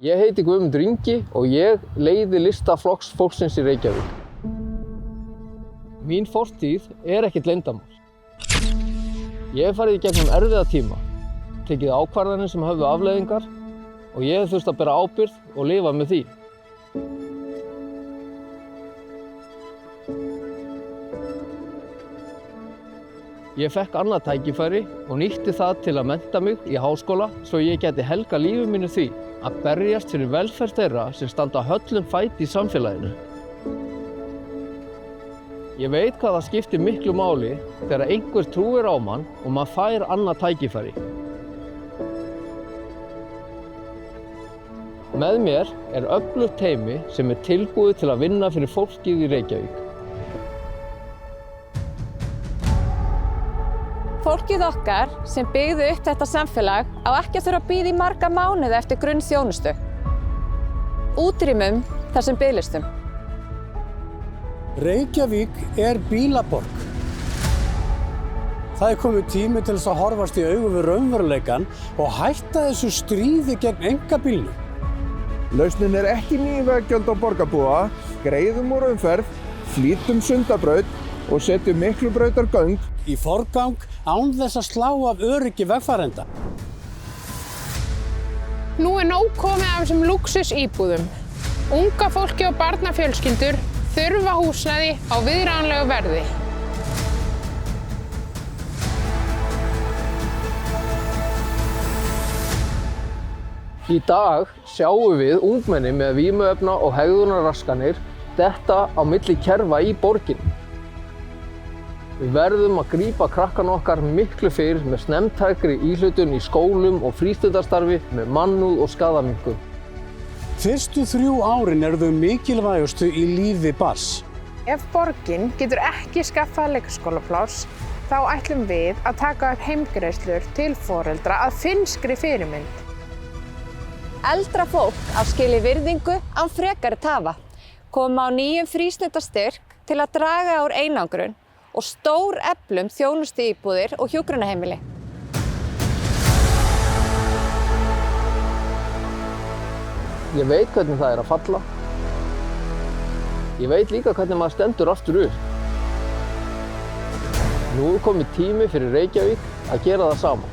Ég heiti Guðmundur Ingi og ég leiði lista Flokks fólksins í Reykjavík. Mín fortíð er ekkert leyndarmál. Ég hef farið í gegnum erfiða tíma, tekið ákvarðanir sem höfðu afleiðingar og ég hef þurft að bera ábyrgð og lifa með því. Ég fekk annað tækifæri og nýtti það til að mennta mig í háskóla svo ég geti helgað lífi mínu því að berjast fyrir velferð þeirra sem standa höllum fæti í samfélaginu. Ég veit hvað það skiptir miklu máli þegar einhver trúir á mann og maður fær annað tækifæri. Með mér er öflugt teymi sem er tilbúið til að vinna fyrir fólkið í Reykjavík. Fólkið okkar sem byggði upp þetta samfélag á ekki að þurfa að bíða í marga mánuði eftir grunnþjónustu. Útrýmum þessum biðlistum. Reykjavík er bílaborg. Það er komið tími til þess að horfast í augu við raunveruleikann og hætta þessu stríði gegn einkabílnum. Lausnin er ekki ný veggjöld á borgarbúa, greiðum úr umferð, flýtum Sundabraut og setjum Miklubrautargöng í forgang án þess að slá af öryggi vegfarenda. Nú er nóg komið af þessum lúxusíbúðum. Unga fólki og barnafjölskyldur þurfa húsnæði á viðráðanlegu verði. Í dag sjáum við ungmenni með vímuefna og hegðunarraskanir detta á milli kerfa í borginni. Við verðum að grípa krakkana okkar miklu fyrr með snemmtækri íhlutun í skólum og frístundastarfi með mannúð og skaðaminnkun. Fyrstu 3 árin eru þau mikilvægustu í lífi barns. Ef borgin getur ekki skaffað leikskólapláss, þá ætlum við að taka upp heimgreiðslur til foreldra að finnskri fyrirmynd. Eldra fólk á skilið virðingu án frekari tafa, koma á nýjum frístundastyrk til að draga úr einangrun og stór eflum þjónustuíbúðir og hjúkrunarheimili. Ég veit hvernig það er að falla. Ég veit líka hvernig maður stendur aftur upp. Nú er komið tími fyrir Reykjavík að gera það sama.